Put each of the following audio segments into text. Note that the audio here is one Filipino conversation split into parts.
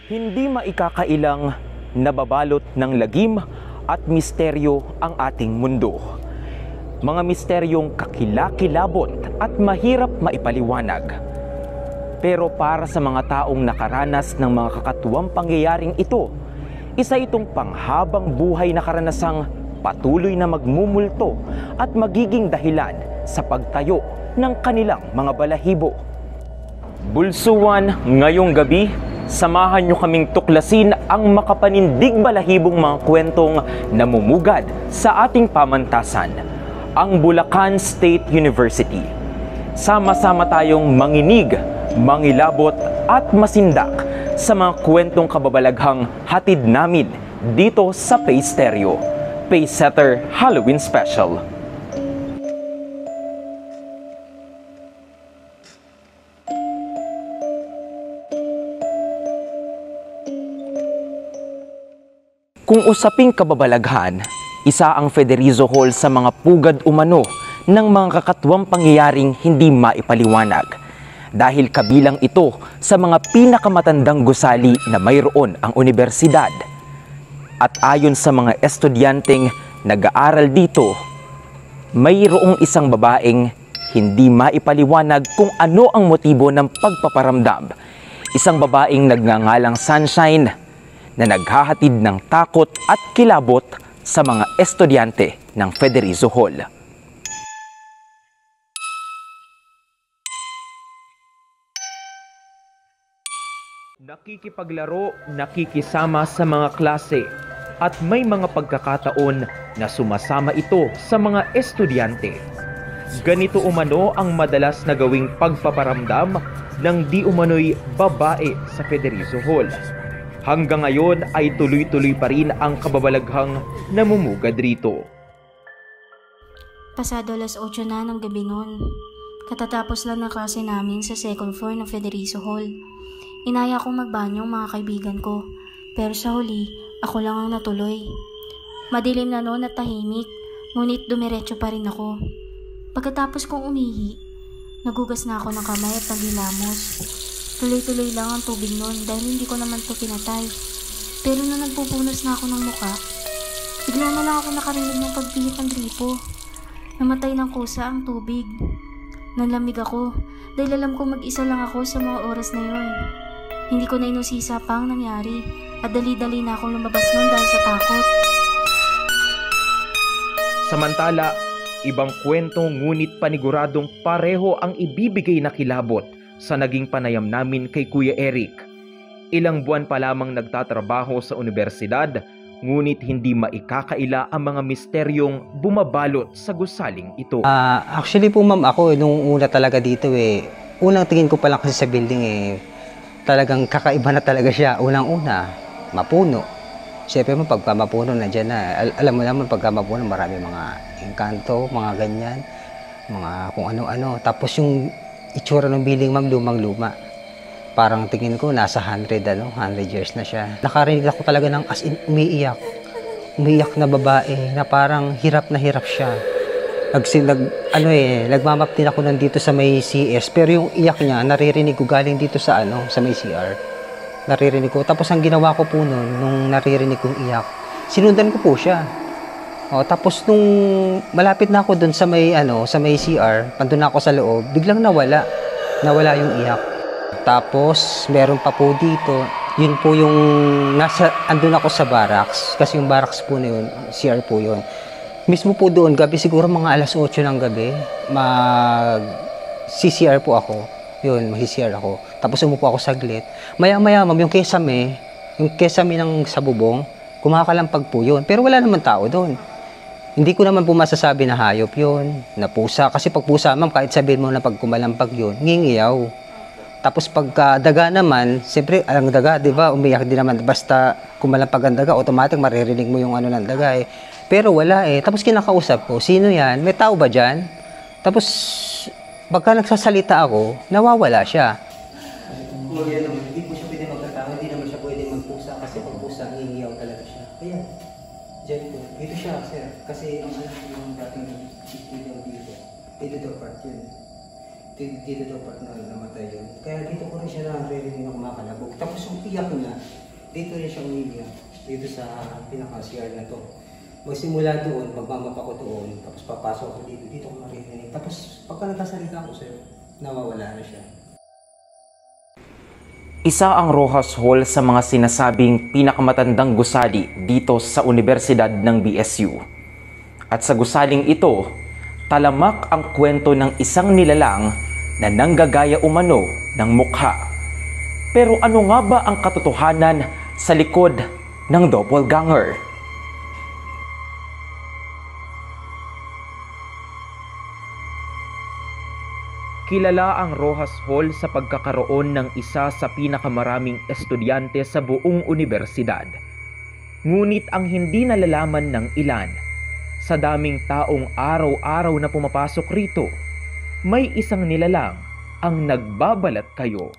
Hindi maikakailang nababalot ng lagim at misteryo ang ating mundo. Mga misteryong kakilakilabot at mahirap maipaliwanag. Pero para sa mga taong nakaranas ng mga kakatuwang pangyayaring ito, isa itong panghabang buhay na karanasang patuloy na magmumulto at magiging dahilan sa pagtayo ng kanilang mga balahibo. Bulsuan, ngayong gabi, samahan nyo kaming tuklasin ang makapanindig balahibong mga kwentong namumugad sa ating pamantasan, ang Bulacan State University. Sama-sama tayong manginig, mangilabot at masindak sa mga kwentong kababalaghang hatid namin dito sa Pace Stereo, Pace Setter Halloween Special. Kung usaping kababalaghan, isa ang Federizo Hall sa mga pugad umano ng mga kakatuwang pangyayaring hindi maipaliwanag. Dahil kabilang ito sa mga pinakamatandang gusali na mayroon ang universidad. At ayon sa mga estudyanteng nag-aaral dito, mayroong isang babaeng hindi maipaliwanag kung ano ang motibo ng pagpaparamdam. Isang babaeng nagngangalang Sunshine na naghahatid ng takot at kilabot sa mga estudyante ng Federizo Hall. Nakikipaglaro, nakikisama sa mga klase at may mga pagkakataon na sumasama ito sa mga estudyante. Ganito umano ang madalas na gawing pagpaparamdam ng di umano'y babae sa Federizo Hall. Hanggang ngayon ay tuloy-tuloy pa rin ang kababalaghang namumugad rito. Pasado 8:00 na ng gabi noon. Katatapos lang ng klase namin sa second floor ng Federizo Hall. Inaya kong magbanyo ang mga kaibigan ko, pero sa huli, ako lang ang natuloy. Madilim na noon at tahimik, ngunit dumiretso pa rin ako. Pagkatapos kong umihi, nagugas na ako ng kamay at naghilamos. Tuloy-tuloy lang ang tubig noon dahil hindi ko naman ito pinatay. Pero nung nagpupunas na ako ng muka, bigla na lang ako nakarinig ng pagpihit ng gripo. Namatay ng kusa ang tubig. Nalamig ako dahil alam ko mag-isa lang ako sa mga oras na yun. Hindi ko na inusisa pa ang nangyari at dali-dali na akong lumabas noon dahil sa takot. Samantala, ibang kwento ngunit paniguradong pareho ang ibibigay na kilabot sa naging panayam namin kay Kuya Eric. Ilang buwan pa lamang nagtatrabaho sa universidad, ngunit hindi maikakaila ang mga misteryong bumabalot sa gusaling ito. Actually po ma'am, ako nung una talaga dito unang tingin ko pa lang kasi sa building talagang kakaiba na talaga siya. Unang-una, mapuno. Siyempre mo pagka mapuno nandiyan na, alam mo naman pagka mapuno marami mga engkanto, mga ganyan, mga kung ano-ano. Tapos yung itsura ng building ma'am, lumang-luma. Parang tingin ko nasa 100 years na siya. Nakarinig ako talaga ng as in umiiyak. Umiiyak na babae na parang hirap na hirap siya. Nagmamap din ako nandito sa may CS, pero yung iyak niya naririnig ko galing dito sa sa may CR. Naririnig ko. Tapos ang ginawa ko po noon, nung naririnig kong iyak, sinundan ko po siya. Tapos nung malapit na ako doon sa may CR, nandun na ako sa loob, biglang nawala yung iyak. Tapos meron pa po dito, yun po yung andun ako sa barracks, kasi yung barracks po na yun, CR po yun. Mismo po doon, gabi siguro mga 8:00 ng gabi, CCR po ako. Yun, mag-CR ako. Tapos umupo ako saglit. Maya-maya, ma'am, yung kesame ng sa bubong, kumakalampag po yun. Pero wala naman tao doon. Hindi ko naman po masasabi na hayop yun, na pusa. Kasi pag pusa, ma'am, kahit sabihin mo na pag kumalampag yun, ngingiyaw. Tapos pagka daga naman, siyempre, ang daga, di ba, umiyak din naman. Basta kumalampag ang daga, automatic maririnig mo yung ng daga Pero wala Tapos kinakausap ko, sino yan? May tao ba dyan? Tapos, pagka nagsasalita ako, nawawala siya. Hindi po siya pwede magkatao, hindi naman siya pwede magpusa kasi pag pusa, ngingiyaw talaga siya. Kaya, dyan po. Dito siya, sir. Kasi ang alam ko yung dating studio dito. Dito part yun. dito daw pa namatay yun. Kaya dito ko rin siya naririnig na kumakalabog. Tapos yung iyak niya, dito rin siya umiiyak. Dito sa pinaka-CR na to. Magsimula doon, magmamapa ko doon, tapos papasok ako dito ko maririnig. Tapos pagka nagkasalita ko sir, nawawala na siya. Isa ang Rojas Hall sa mga sinasabing pinakamatandang gusali dito sa Universidad ng BSU. At sa gusaling ito, talamak ang kwento ng isang nilalang na nanggagaya umano ng mukha. Pero ano nga ba ang katotohanan sa likod ng doppelganger? Kilala ang Rojas Hall sa pagkakaroon ng isa sa pinakamaraming estudyante sa buong universidad. Ngunit ang hindi nalalaman ng ilan, sa daming taong araw-araw na pumapasok rito, may isang nilalang ang nagbabalat kayo.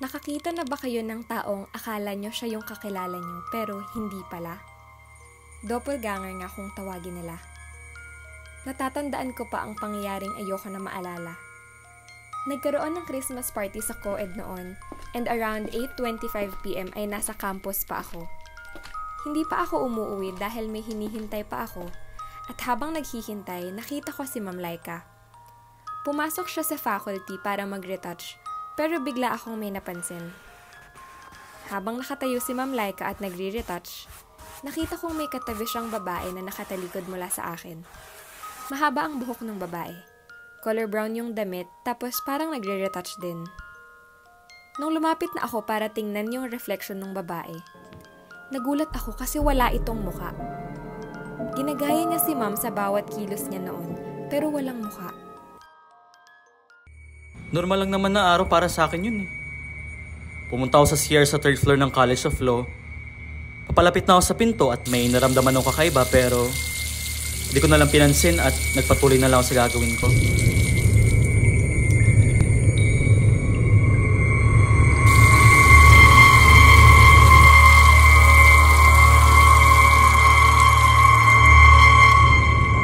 Nakakita na ba kayo ng taong akala nyo siya yung kakilala nyo pero hindi pala? Doppelganger nga kung tawagin nila. Natatandaan ko pa ang pangyayaring ayoko na maalala. Nagkaroon ng Christmas party sa co-ed noon and around 8:25 PM ay nasa campus pa ako. Hindi pa ako umuwi dahil may hinihintay pa ako at habang naghihintay nakita ko si Ma'am Laika. Pumasok siya sa faculty para mag-retouch pero bigla akong may napansin. Habang nakatayo si Ma'am Laika at nagre-retouch, nakita kong may katabi siyang babae na nakatalikod mula sa akin. Mahaba ang buhok ng babae. Color brown yung damit tapos parang nagre-retouch din. Nung lumapit na ako para tingnan yung reflection ng babae, nagulat ako kasi wala itong muka. Ginagaya niya si Ma'am sa bawat kilos niya noon, pero walang muka. Normal lang naman na araw para sa akin yun eh. Pumunta ako sa CR sa 3rd floor ng College of Law. Papalapit na ako sa pinto at may naramdaman ng kakaiba pero hindi ko na lang pinansin at nagpatuloy na lang ako sa gagawin ko.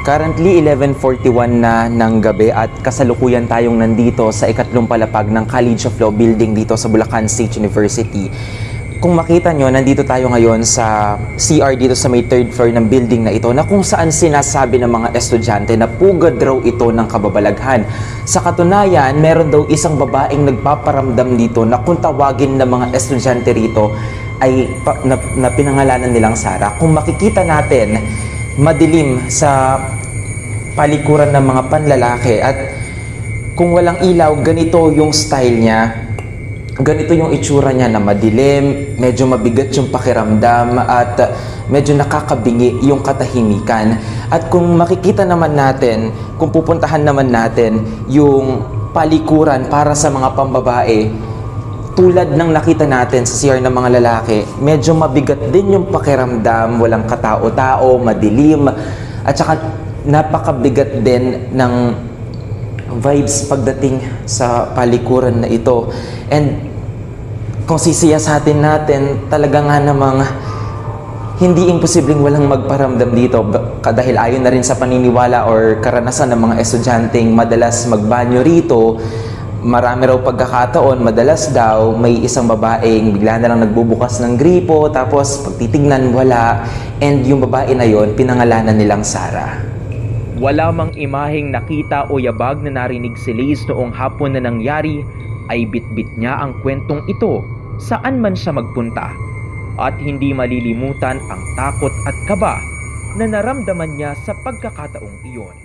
Currently 11:41 na ng gabi at kasalukuyan tayong nandito sa ikatlong palapag ng College of Law building dito sa Bulacan State University. Kung makita nyo, nandito tayo ngayon sa CR dito sa may 3rd floor ng building na ito na kung saan sinasabi ng mga estudyante na pugad raw ito ng kababalaghan. Sa katunayan, meron daw isang babaeng nagpaparamdam dito na kung tawagin ng mga estudyante rito ay na pinangalanan nilang Sarah. Kung makikita natin, madilim sa palikuran ng mga panlalaki at kung walang ilaw, ganito yung style niya, ganito yung itsura niya na madilim, medyo mabigat yung pakiramdam at medyo nakakabingi yung katahimikan. At kung makikita naman natin, kung pupuntahan naman natin yung palikuran para sa mga pambabae, tulad ng nakita natin sa CR ng mga lalaki, medyo mabigat din yung pakiramdam, walang katao-tao, madilim, at saka napakabigat din ng vibes pagdating sa palikuran na ito. And kung sisiyasatin natin, talaga nga namang hindi imposibleng walang magparamdam dito dahil ayon na rin sa paniniwala or karanasan ng mga estudyanteng madalas magbanyo rito. Marami raw pagkakataon, madalas daw may isang babaeng bigla na lang nagbubukas ng gripo tapos pagtitignan wala, and yung babae na yon pinangalanan nilang Sarah. Wala mang imaheng nakita o yabag na narinig si Liz noong hapon na nangyari, ay bitbit niya ang kwentong ito saan man siya magpunta at hindi malilimutan ang takot at kaba na naramdaman niya sa pagkakataong iyon.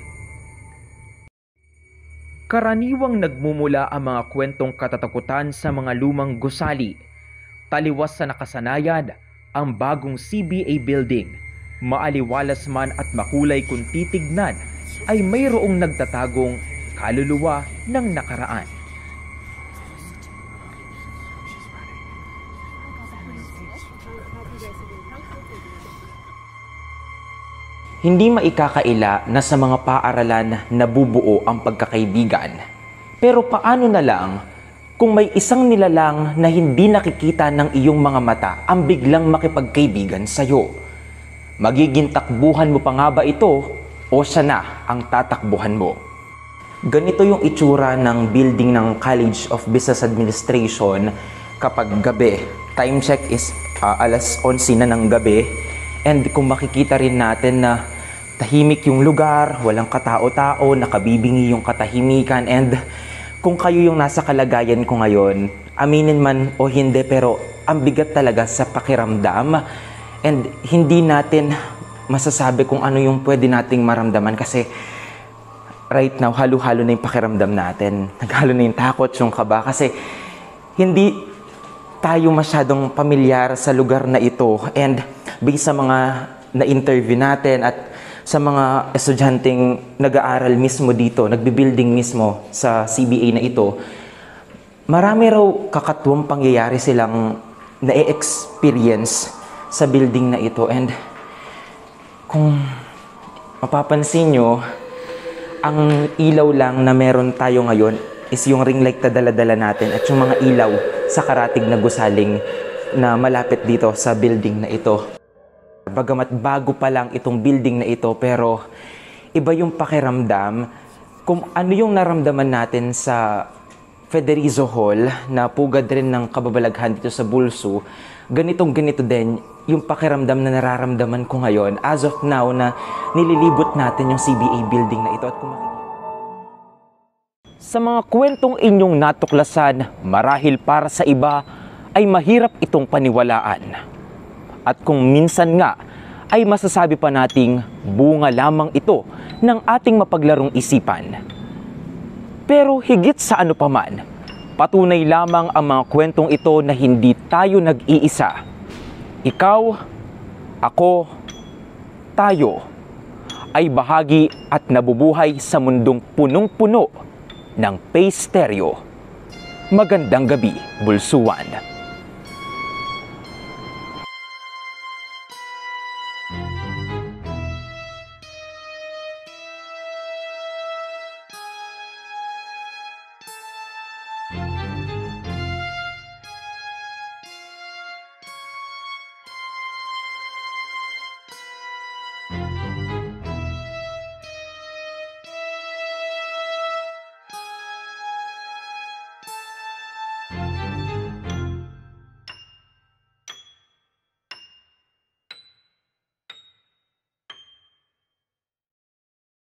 Karaniwang nagmumula ang mga kwentong katatakutan sa mga lumang gusali. Taliwas sa nakasanayan, ang bagong CBA building, maaliwalas man at makulay kung titignan, ay mayroong nagtatagong kaluluwa ng nakaraan. Hindi maikakaila na sa mga paaralan nabubuo ang pagkakaibigan. Pero paano na lang kung may isang nilalang na hindi nakikita ng iyong mga mata ang biglang makipagkaibigan sa'yo? Magiging takbuhan mo pa nga ba ito o siya na ang tatakbuhan mo? Ganito yung itsura ng building ng College of Business Administration kapag gabi. Time check is alas 11 na ng gabi. And kung makikita rin natin na tahimik yung lugar, walang katao-tao, nakabibingi yung katahimikan. And kung kayo yung nasa kalagayan ko ngayon, aminin man o hindi, pero ang bigat talaga sa pakiramdam. And hindi natin masasabi kung ano yung pwede nating maramdaman kasi right now, halo-halo na yung pakiramdam natin. Naghalo na yung takot, yung kaba kasi hindi tayo masyadong pamilyar sa lugar na ito. And based sa mga na-interview natin at sa mga estudyanteng nag-aaral mismo dito, nagbi-building mismo sa CBA na ito, marami raw kakatuwang pangyayari silang na-experience sa building na ito. And kung mapapansin nyo, ang ilaw lang na meron tayo ngayon is yung ring light na dala-dala natin at yung mga ilaw sa karatig na gusaling na malapit dito sa building na ito. Bagamat bago pa lang itong building na ito, pero iba yung pakiramdam kung ano yung naramdaman natin sa Federizo Hall na pugad rin ng kababalaghan dito sa Bulsu. Ganito din yung pakiramdam na nararamdaman ko ngayon as of now na nililibot natin yung CBA building na ito. At kung sa mga kwentong inyong natuklasan, marahil para sa iba ay mahirap itong paniwalaan. At kung minsan nga ay masasabi pa nating bunga lamang ito ng ating mapaglarong isipan. Pero higit sa ano paman, patunay lamang ang mga kwentong ito na hindi tayo nag-iisa. Ikaw, ako, tayo ay bahagi at nabubuhay sa mundong punong-puno ng Pace Stereo. Magandang gabi, Bulsuan.